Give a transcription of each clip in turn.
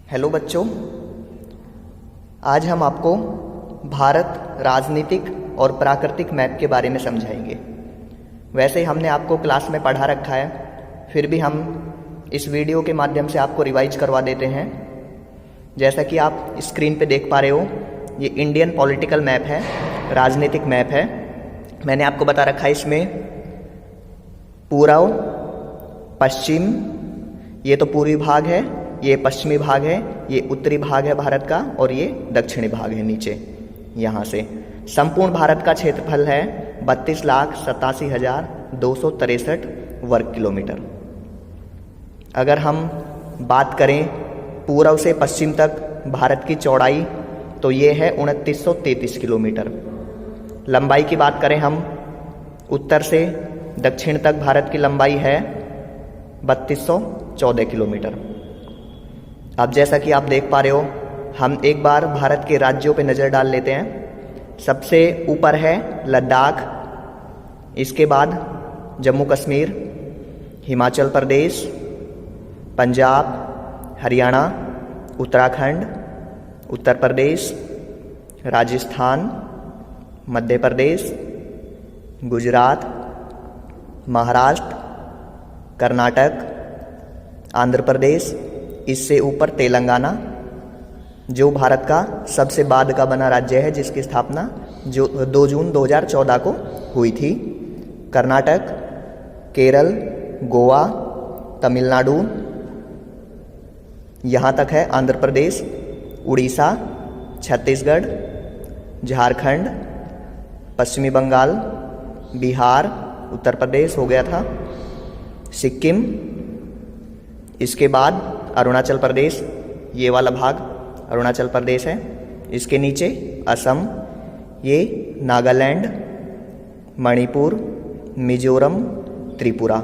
Hello बच्चों, आज हम आपको भारत राजनीतिक और प्राकृतिक मैप के बारे में समझाएंगे। वैसे हमने आपको क्लास में पढ़ा रखा है, फिर भी हम इस वीडियो के माध्यम से आपको रिवाइज करवा देते हैं। जैसा कि आप स्क्रीन पे देख पा रहे हो, ये इंडियन पॉलिटिकल मैप है, राजनीतिक मैप है। मैंने आपको बता रखा है इसमें पूर्व, पश्चिम, ये तो पूर्वी भाग है, ये पश्चिमी भाग है, ये उत्तरी भाग है भारत का, और ये दक्षिणी भाग है नीचे यहाँ से। संपूर्ण भारत का क्षेत्रफल है 32,87,263 वर्ग किलोमीटर। अगर हम बात करें पूर्व से पश्चिम तक भारत की चौड़ाई, तो ये है 2933 किलोमीटर। लंबाई की बात करें हम, उत्तर से दक्षिण तक भारत की लंबाई है 3214 किलोमीटर। अब जैसा कि आप देख पा रहे हो, हम एक बार भारत के राज्यों पे नज़र डाल लेते हैं। सबसे ऊपर है लद्दाख, इसके बाद जम्मू कश्मीर, हिमाचल प्रदेश, पंजाब, हरियाणा, उत्तराखंड, उत्तर प्रदेश, राजस्थान, मध्य प्रदेश, गुजरात, महाराष्ट्र, कर्नाटक, आंध्र प्रदेश, इससे ऊपर तेलंगाना, जो भारत का सबसे बाद का बना राज्य है, जिसकी स्थापना 2 जून 2014 को हुई थी। कर्नाटक, केरल, गोवा, तमिलनाडु, यहाँ तक है आंध्र प्रदेश, उड़ीसा, छत्तीसगढ़, झारखंड, पश्चिमी बंगाल, बिहार, उत्तर प्रदेश हो गया था, सिक्किम, इसके बाद अरुणाचल प्रदेश, ये वाला भाग अरुणाचल प्रदेश है, इसके नीचे असम, ये नागालैंड, मणिपुर, मिजोरम, त्रिपुरा।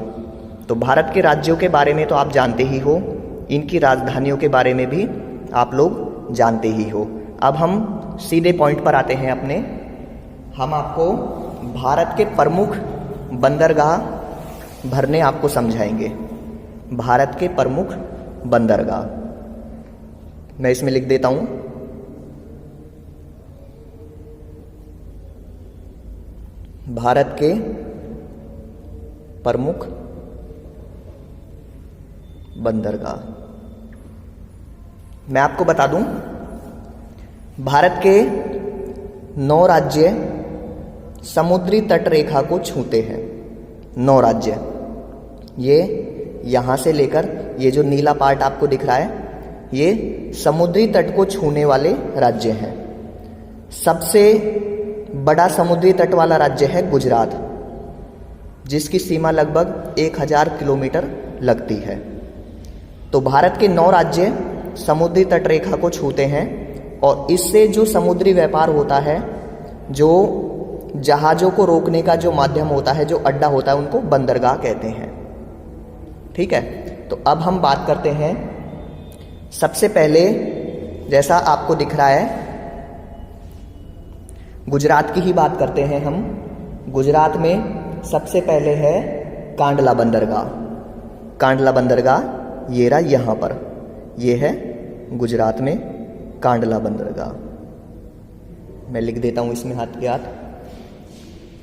तो भारत के राज्यों के बारे में तो आप जानते ही हो, इनकी राजधानियों के बारे में भी आप लोग जानते ही हो। अब हम सीधे पॉइंट पर आते हैं अपने। हम आपको भारत के प्रमुख बंदरगाह भरने आपको समझाएंगे। भारत के प्रमुख बंदरगाह मैं इसमें लिख देता हूं। भारत के प्रमुख बंदरगाह मैं आपको बता दूं, भारत के 9 राज्य समुद्री तट रेखा को छूते हैं। 9 राज्य, ये यहाँ से लेकर ये जो नीला पार्ट आपको दिख रहा है, ये समुद्री तट को छूने वाले राज्य हैं। सबसे बड़ा समुद्री तट वाला राज्य है गुजरात, जिसकी सीमा लगभग 1000 किलोमीटर लगती है। तो भारत के 9 राज्य समुद्री तट रेखा को छूते हैं, और इससे जो समुद्री व्यापार होता है, जो जहाज़ों को रोकने का जो माध्यम होता है, जो अड्डा होता है, उनको बंदरगाह कहते हैं। ठीक है, तो अब हम बात करते हैं। सबसे पहले जैसा आपको दिख रहा है, गुजरात की ही बात करते हैं हम। गुजरात में सबसे पहले है कांडला बंदरगाह। कांडला बंदरगाह ये रहा यहाँ पर, ये है गुजरात में कांडला बंदरगाह। मैं लिख देता हूँ इसमें हाथ के हाथ।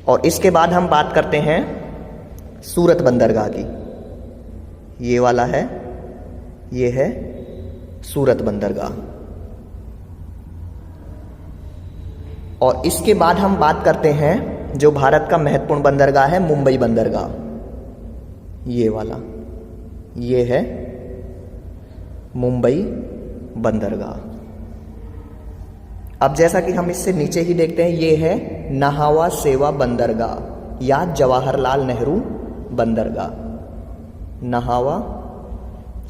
और इसके बाद हम बात करते हैं सूरत बंदरगाह की। ये वाला है, ये है सूरत बंदरगाह। और इसके बाद हम बात करते हैं जो भारत का महत्वपूर्ण बंदरगाह है, मुंबई बंदरगाह। ये वाला, ये है मुंबई बंदरगाह। अब जैसा कि हम इससे नीचे ही देखते हैं, ये है नाहवा सेवा बंदरगाह या जवाहरलाल नेहरू बंदरगाह। नाहवा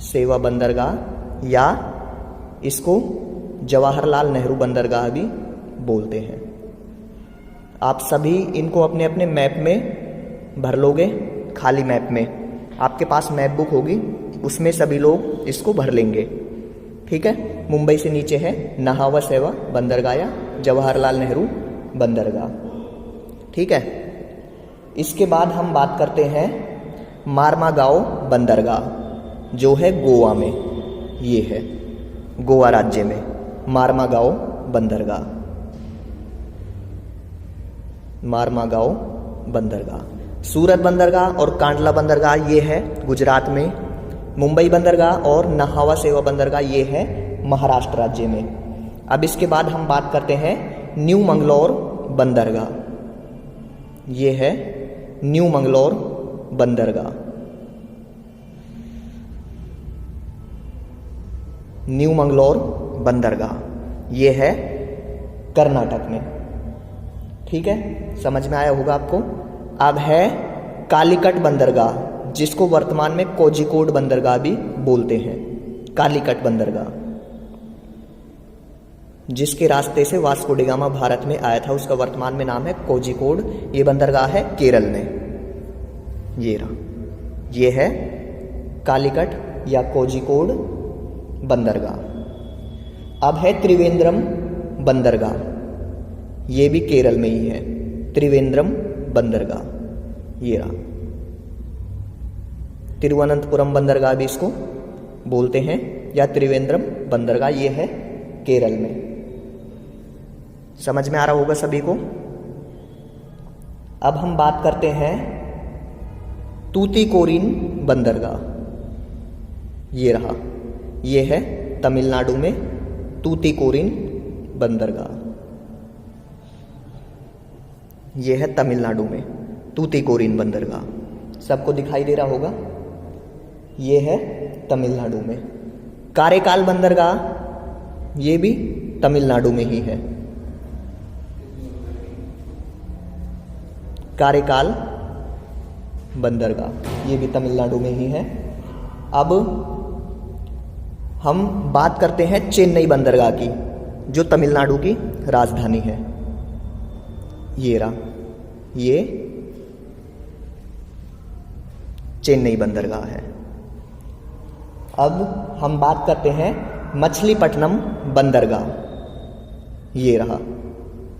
सेवा बंदरगाह, या इसको जवाहरलाल नेहरू बंदरगाह भी बोलते हैं। आप सभी इनको अपने अपने मैप में भर लोगे, खाली मैप में। आपके पास मैप बुक होगी, उसमें सभी लोग इसको भर लेंगे। ठीक है, मुंबई से नीचे है नाहवा सेवा बंदरगाह या जवाहरलाल नेहरू बंदरगाह। ठीक है, इसके बाद हम बात करते हैं मार्मागांव बंदरगाह, जो है गोवा में। ये है गोवा राज्य में, मार्मागांव बंदरगाह, मार्मागांव बंदरगाह। सूरत बंदरगाह और कांडला बंदरगाह ये है गुजरात में, मुंबई बंदरगाह और नाहावा सेवा बंदरगाह ये है महाराष्ट्र राज्य में। अब इसके बाद हम बात करते हैं न्यू मंगलौर बंदरगाह, ये है न्यू मंगलौर बंदरगाह, न्यू मंगलौर बंदरगाह ये है कर्नाटक में। ठीक है, समझ में आया होगा आपको। अब है कालीकट बंदरगाह, जिसको वर्तमान में कोझिकोड बंदरगाह भी बोलते हैं। कालीकट बंदरगाह, जिसके रास्ते से वास्को डी गामा भारत में आया था, उसका वर्तमान में नाम है कोझिकोड। ये बंदरगाह है केरल में, ये रहा, ये है कालीकट या कोझिकोड बंदरगाह। अब है त्रिवेंद्रम बंदरगाह, ये भी केरल में ही है, त्रिवेंद्रम बंदरगाह, ये रहा। तिरुवनंतपुरम बंदरगाह भी इसको बोलते हैं, या त्रिवेंद्रम बंदरगाह, ये है केरल में। समझ में आ रहा होगा सभी को। अब हम बात करते हैं तूतीकोरिन बंदरगाह, ये रहा, ये है तमिलनाडु में तूतीकोरिन बंदरगाह, ये है तमिलनाडु में तूतीकोरिन बंदरगाह। सबको दिखाई दे रहा होगा, ये है तमिलनाडु में। कारेकाल बंदरगाह, ये भी तमिलनाडु में ही है, कारेकाल बंदरगाह, ये भी तमिलनाडु में ही है। अब हम बात करते हैं चेन्नई बंदरगाह की, जो तमिलनाडु की राजधानी है। ये रहा, ये चेन्नई बंदरगाह है। अब हम बात करते हैं मछलीपट्टनम बंदरगाह, ये रहा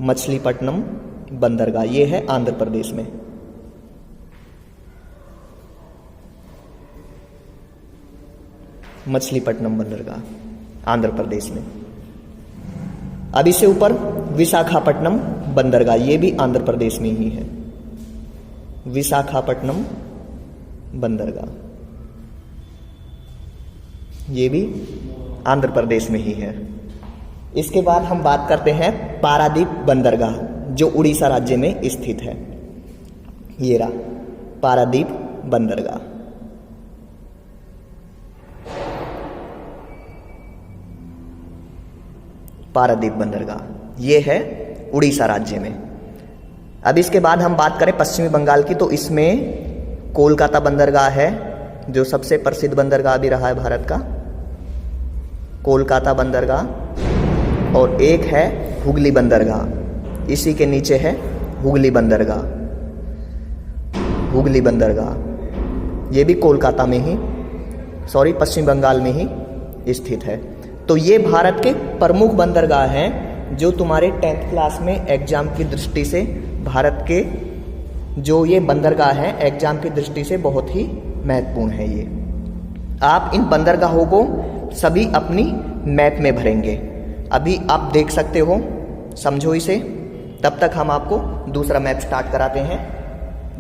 मछलीपट्टनम बंदरगाह, ये है आंध्र प्रदेश में। मछलीपट्टनम बंदरगाह आंध्र प्रदेश में। अब इससे ऊपर विशाखापट्टनम बंदरगाह, ये भी आंध्र प्रदेश में ही है, विशाखापट्टनम बंदरगाह, ये भी आंध्र प्रदेश में ही है। इसके बाद हम बात करते हैं पारादीप बंदरगाह, जो उड़ीसा राज्य में स्थित है। ये रहा पारादीप बंदरगाह। पारादीप बंदरगाह ये है उड़ीसा राज्य में। अब इसके बाद हम बात करें पश्चिमी बंगाल की, तो इसमें कोलकाता बंदरगाह है, जो सबसे प्रसिद्ध बंदरगाह भी रहा है भारत का, कोलकाता बंदरगाह। और एक है हुगली बंदरगाह, इसी के नीचे है हुगली बंदरगाह, हुगली बंदरगाह, ये भी कोलकाता में ही, पश्चिम बंगाल में ही स्थित है। तो ये भारत के प्रमुख बंदरगाह हैं, जो तुम्हारे 10th क्लास में एग्जाम की दृष्टि से, भारत के जो ये बंदरगाह हैं एग्जाम की दृष्टि से बहुत ही महत्वपूर्ण है। ये आप इन बंदरगाहों को सभी अपनी मैप में भरेंगे। अभी आप देख सकते हो, समझो इसे, तब तक हम आपको दूसरा मैप स्टार्ट कराते हैं।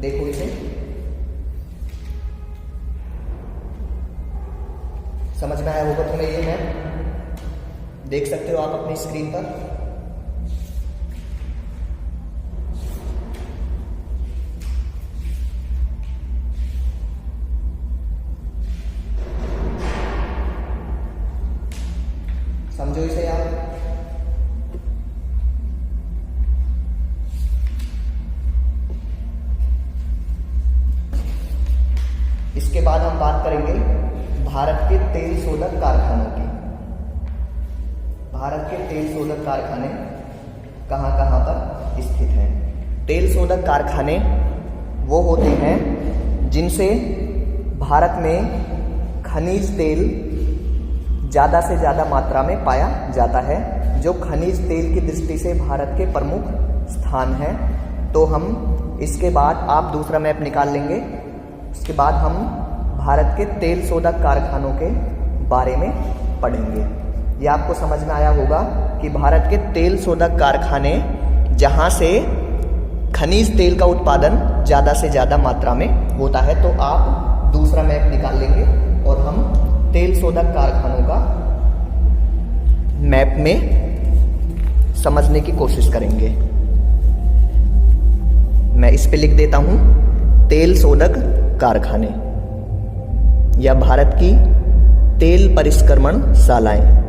देखो इसे, समझ में आया होगा तुम्हें ये मैप, देख सकते हो आप अपनी स्क्रीन पर। समझो इसे आप। इसके बाद हम बात करेंगे भारत के तेल शोधक कारखानों की। भारत के तेल शोधक कारखाने कहाँ कहाँ पर स्थित हैं। तेल शोधक कारखाने वो होते हैं जिनसे भारत में खनिज तेल ज़्यादा से ज़्यादा मात्रा में पाया जाता है, जो खनिज तेल की दृष्टि से भारत के प्रमुख स्थान हैं। तो हम इसके बाद आप दूसरा मैप निकाल लेंगे। उसके बाद हम भारत के तेल शोधक कारखानों के बारे में पढ़ेंगे। ये आपको समझ में आया होगा कि भारत के तेल शोधक कारखाने जहाँ से खनिज तेल का उत्पादन ज़्यादा से ज़्यादा मात्रा में होता है। तो आप दूसरा मैप निकाल लेंगे और हम तेल शोधक कारखानों का मैप में समझने की कोशिश करेंगे। मैं इस पे लिख देता हूं तेल शोधक कारखाने या भारत की तेल परिष्करण शालाएं।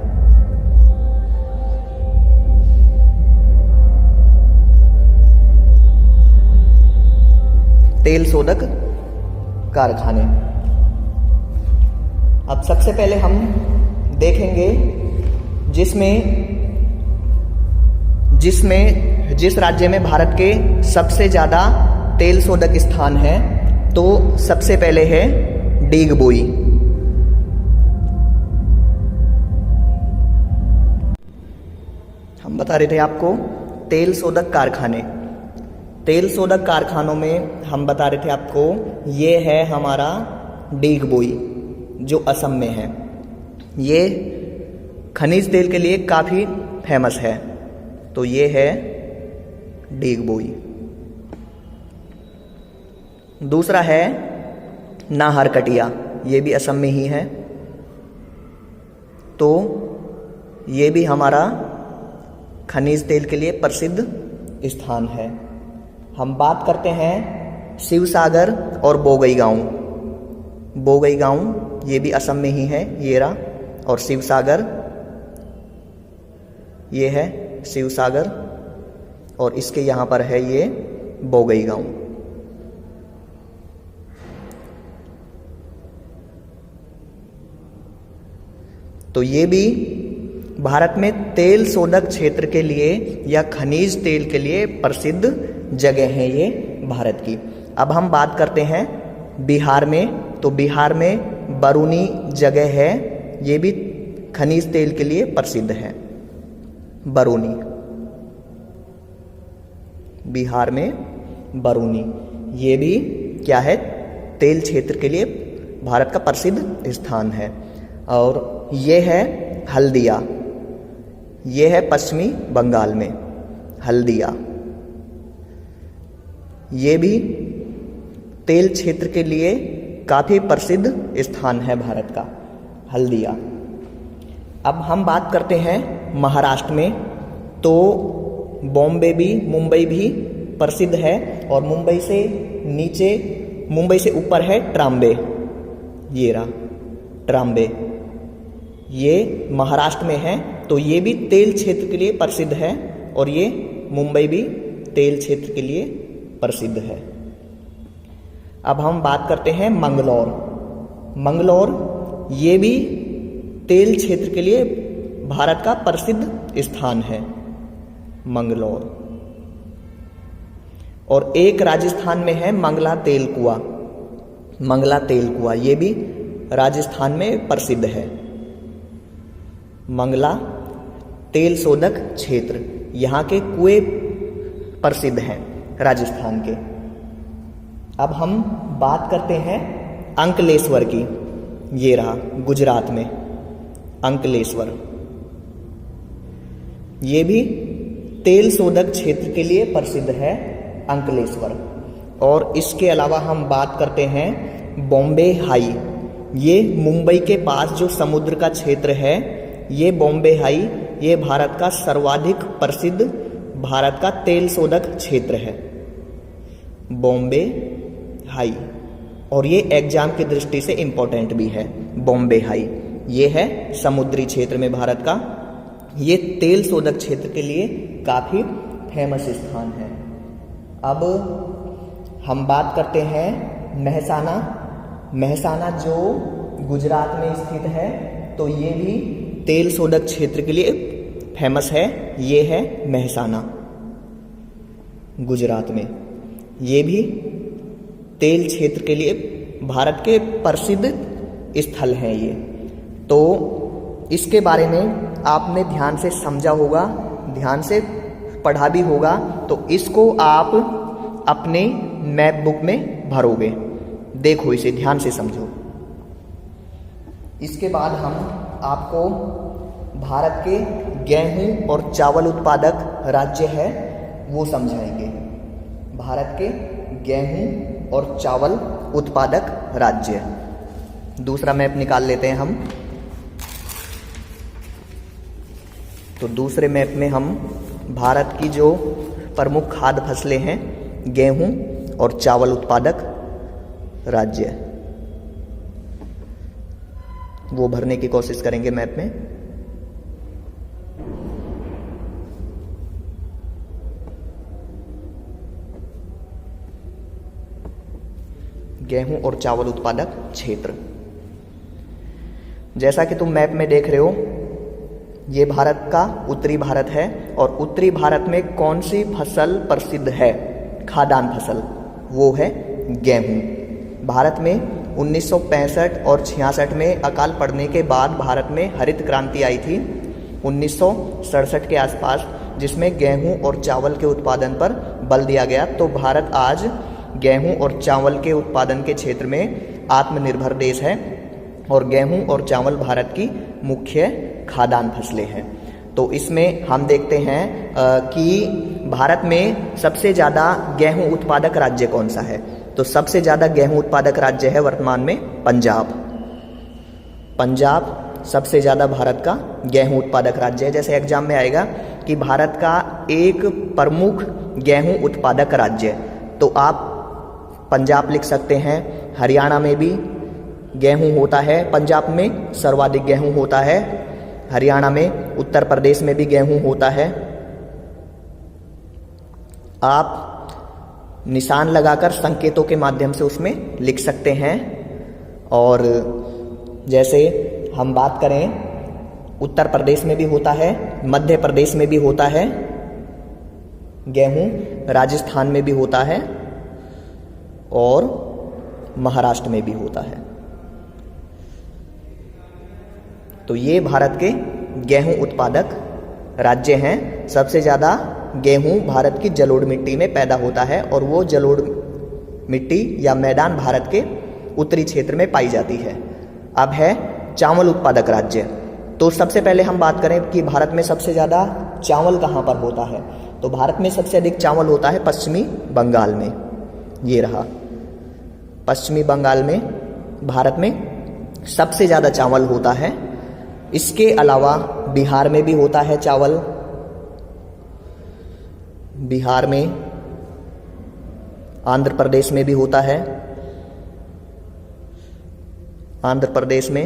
तेल शोधक कारखाने। अब सबसे पहले हम देखेंगे जिस राज्य में भारत के सबसे ज़्यादा तेल शोधक स्थान है, तो सबसे पहले है डीगबोई। हम बता रहे थे आपको तेल शोधक कारखाने। तेल शोधक कारखानों में हम बता रहे थे आपको ये है हमारा डीगबोई जो असम में है। ये खनिज तेल के लिए काफ़ी फेमस है। तो ये है डीगबोई। दूसरा है नाहरकटिया, ये भी असम में ही है। तो ये भी हमारा खनिज तेल के लिए प्रसिद्ध स्थान है। हम बात करते हैं शिवसागर और बोगईगांव। बोगईगांव ये भी असम में ही है, ये रहा। और शिवसागर, ये है शिवसागर और इसके यहाँ पर है ये बोगईगांव। तो ये भी भारत में तेल शोधक क्षेत्र के लिए या खनिज तेल के लिए प्रसिद्ध जगह है ये भारत की। अब हम बात करते हैं बिहार में। तो बिहार में बरूनी जगह है, ये भी खनिज तेल के लिए प्रसिद्ध है। बरूनी, बिहार में बरूनी, ये भी क्या है, तेल क्षेत्र के लिए भारत का प्रसिद्ध स्थान है। और ये है हल्दिया, ये है पश्चिमी बंगाल में हल्दिया। ये भी तेल क्षेत्र के लिए काफ़ी प्रसिद्ध स्थान है भारत का, हल्दिया। अब हम बात करते हैं महाराष्ट्र में। तो बॉम्बे भी, मुंबई भी प्रसिद्ध है। और मुंबई से ऊपर है ट्राम्बे, ये रहा ट्राम्बे, ये महाराष्ट्र में है। तो ये भी तेल क्षेत्र के लिए प्रसिद्ध है और ये मुंबई भी तेल क्षेत्र के लिए प्रसिद्ध है। अब हम बात करते हैं मंगलौर। मंगलौर ये भी तेल क्षेत्र के लिए भारत का प्रसिद्ध स्थान है, मंगलौर। और एक राजस्थान में है मंगला तेल कुआं। मंगला तेल कुआं ये भी राजस्थान में प्रसिद्ध है। मंगला तेल शोधक क्षेत्र, यहाँ के कुएं प्रसिद्ध हैं राजस्थान के। अब हम बात करते हैं अंकलेश्वर की। ये रहा गुजरात में अंकलेश्वर, ये भी तेल शोधक क्षेत्र के लिए प्रसिद्ध है अंकलेश्वर। और इसके अलावा हम बात करते हैं बॉम्बे हाई। ये मुंबई के पास जो समुद्र का क्षेत्र है, ये बॉम्बे हाई, ये भारत का सर्वाधिक प्रसिद्ध भारत का तेल शोधक क्षेत्र है, बॉम्बे हाई। और ये एग्जाम की दृष्टि से इम्पोर्टेंट भी है बॉम्बे हाई। ये है समुद्री क्षेत्र में भारत का, ये तेल शोधक क्षेत्र के लिए काफ़ी फेमस स्थान है। अब हम बात करते हैं मेहसाना। मेहसाना जो गुजरात में स्थित है, तो ये भी तेल शोधक क्षेत्र के लिए फेमस है। ये है मेहसाना गुजरात में, ये भी तेल क्षेत्र के लिए भारत के प्रसिद्ध स्थल हैं ये। तो इसके बारे में आपने ध्यान से समझा होगा, ध्यान से पढ़ा भी होगा। तो इसको आप अपने मैप बुक में भरोगे। देखो, इसे ध्यान से समझो। इसके बाद हम आपको भारत के गेहूं और चावल उत्पादक राज्य है वो समझाएंगे। भारत के गेहूं और चावल उत्पादक राज्य। दूसरा मैप निकाल लेते हैं हम। तो दूसरे मैप में हम भारत की जो प्रमुख खाद्य फसलें हैं, गेहूं और चावल उत्पादक राज्य, वो भरने की कोशिश करेंगे मैप में। गेहूं और चावल उत्पादक क्षेत्र। जैसा कि तुम मैप में देख रहे हो, ये भारत का उत्तरी भारत है और उत्तरी भारत में कौन सी फसल प्रसिद्ध है, खाद्यान्न फसल, वो है गेहूं। भारत में 1965 और 66 में अकाल पड़ने के बाद भारत में हरित क्रांति आई थी 1967 के आसपास, जिसमें गेहूं और चावल के उत्पादन पर बल दिया गया। तो भारत आज गेहूं और चावल के उत्पादन के क्षेत्र में आत्मनिर्भर देश है और गेहूं और चावल भारत की मुख्य खाद्यान्न फसलें हैं। तो इसमें हम देखते हैं कि भारत में सबसे ज़्यादा गेहूं उत्पादक राज्य कौन सा है। तो सबसे ज़्यादा गेहूं उत्पादक राज्य है वर्तमान में पंजाब। पंजाब सबसे ज़्यादा भारत का गेहूं उत्पादक राज्य है। जैसे एग्जाम में आएगा कि भारत का एक प्रमुख गेहूं उत्पादक राज्य, तो आप पंजाब लिख सकते हैं। हरियाणा में भी गेहूं होता है, पंजाब में सर्वाधिक गेहूं होता है। हरियाणा में, उत्तर प्रदेश में भी गेहूं होता है। आप निशान लगाकर संकेतों के माध्यम से उसमें लिख सकते हैं। और जैसे हम बात करें, उत्तर प्रदेश में भी होता है, मध्य प्रदेश में भी होता है गेहूं, राजस्थान में भी होता है और महाराष्ट्र में भी होता है। तो ये भारत के गेहूं उत्पादक राज्य हैं। सबसे ज़्यादा गेहूं भारत की जलोढ़ मिट्टी में पैदा होता है और वो जलोढ़ मिट्टी या मैदान भारत के उत्तरी क्षेत्र में पाई जाती है। अब है चावल उत्पादक राज्य। तो सबसे पहले हम बात करें कि भारत में सबसे ज़्यादा चावल कहाँ पर होता है। तो भारत में सबसे अधिक चावल होता है पश्चिमी बंगाल में। ये रहा पश्चिमी बंगाल में भारत में सबसे ज़्यादा चावल होता है। इसके अलावा बिहार में भी होता है चावल। बिहार में, आंध्र प्रदेश में भी होता है। आंध्र प्रदेश में,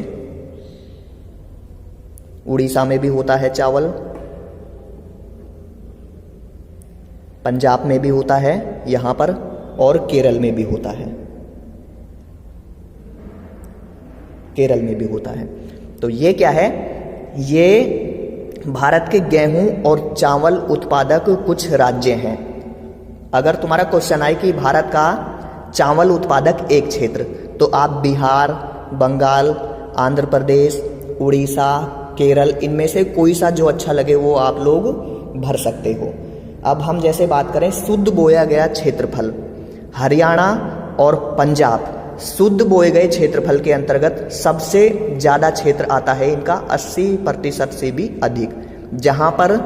उड़ीसा में भी होता है चावल। पंजाब में भी होता है यहाँ पर और केरल में भी होता है। केरल में भी होता है। तो ये क्या है, ये भारत के गेहूं और चावल उत्पादक कुछ राज्य हैं। अगर तुम्हारा क्वेश्चन आए कि भारत का चावल उत्पादक एक क्षेत्र, तो आप बिहार, बंगाल, आंध्र प्रदेश, उड़ीसा, केरल, इनमें से कोई सा जो अच्छा लगे वो आप लोग भर सकते हो। अब हम जैसे बात करें शुद्ध बोया गया क्षेत्रफल, हरियाणा और पंजाब शुद्ध बोए गए क्षेत्रफल के अंतर्गत सबसे ज़्यादा क्षेत्र आता है इनका 80% से भी अधिक। जहाँ पर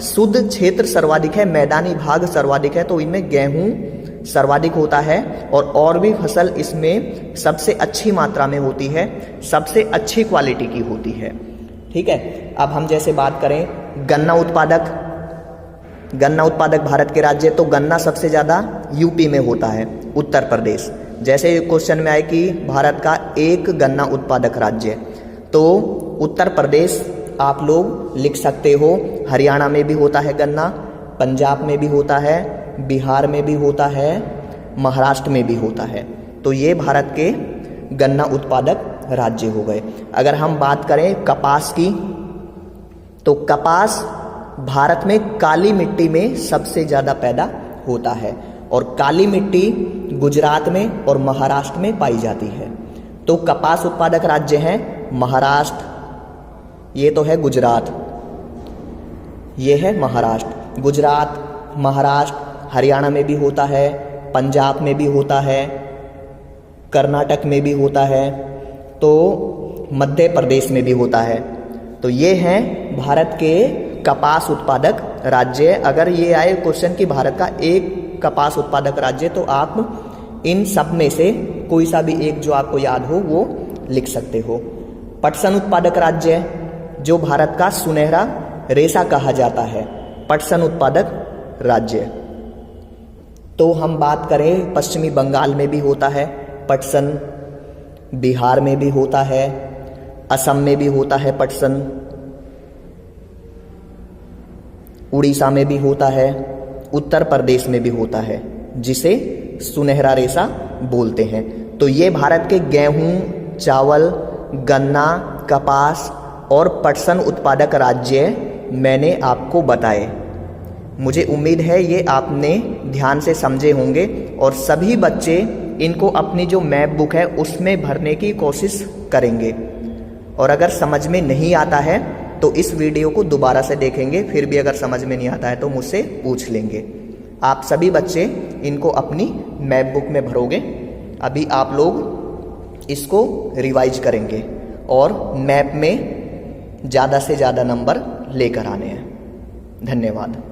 शुद्ध क्षेत्र सर्वाधिक है, मैदानी भाग सर्वाधिक है, तो इनमें गेहूं सर्वाधिक होता है और भी फसल इसमें सबसे अच्छी मात्रा में होती है, सबसे अच्छी क्वालिटी की होती है। ठीक है। अब हम जैसे बात करें गन्ना उत्पादक भारत के राज्य, तो गन्ना सबसे ज़्यादा यूपी में होता है, उत्तर प्रदेश। जैसे क्वेश्चन में आए कि भारत का एक गन्ना उत्पादक राज्य, तो उत्तर प्रदेश आप लोग लिख सकते हो। हरियाणा में भी होता है गन्ना, पंजाब में भी होता है, बिहार में भी होता है, महाराष्ट्र में भी होता है। तो ये भारत के गन्ना उत्पादक राज्य हो गए। अगर हम बात करें कपास की, तो कपास भारत में काली मिट्टी में सबसे ज़्यादा पैदा होता है और काली मिट्टी गुजरात में और महाराष्ट्र में पाई जाती है। तो कपास उत्पादक राज्य हैं महाराष्ट्र, ये तो है गुजरात, ये है महाराष्ट्र। गुजरात, महाराष्ट्र, हरियाणा में भी होता है, पंजाब में भी होता है, कर्नाटक में भी होता है, तो मध्य प्रदेश में भी होता है। तो ये हैं भारत के कपास उत्पादक राज्य। अगर ये आए क्वेश्चन कि भारत का एक कपास उत्पादक राज्य, तो आप इन सब में से कोई सा भी एक जो आपको याद हो वो लिख सकते हो। पटसन उत्पादक राज्य, जो भारत का सुनहरा रेशा कहा जाता है, पटसन उत्पादक राज्य। तो हम बात करें, पश्चिमी बंगाल में भी होता है पटसन, बिहार में भी होता है, असम में भी होता है पटसन, उड़ीसा में भी होता है, उत्तर प्रदेश में भी होता है, जिसे सुनहरा रेशा बोलते हैं। तो ये भारत के गेहूं, चावल, गन्ना, कपास और पटसन उत्पादक राज्य मैंने आपको बताए। मुझे उम्मीद है ये आपने ध्यान से समझे होंगे और सभी बच्चे इनको अपनी जो मैप बुक है उसमें भरने की कोशिश करेंगे। और अगर समझ में नहीं आता है तो इस वीडियो को दोबारा से देखेंगे, फिर भी अगर समझ में नहीं आता है तो मुझसे पूछ लेंगे। आप सभी बच्चे इनको अपनी मैप बुक में भरोगे। अभी आप लोग इसको रिवाइज करेंगे और मैप में ज़्यादा से ज़्यादा नंबर लेकर आने हैं। धन्यवाद।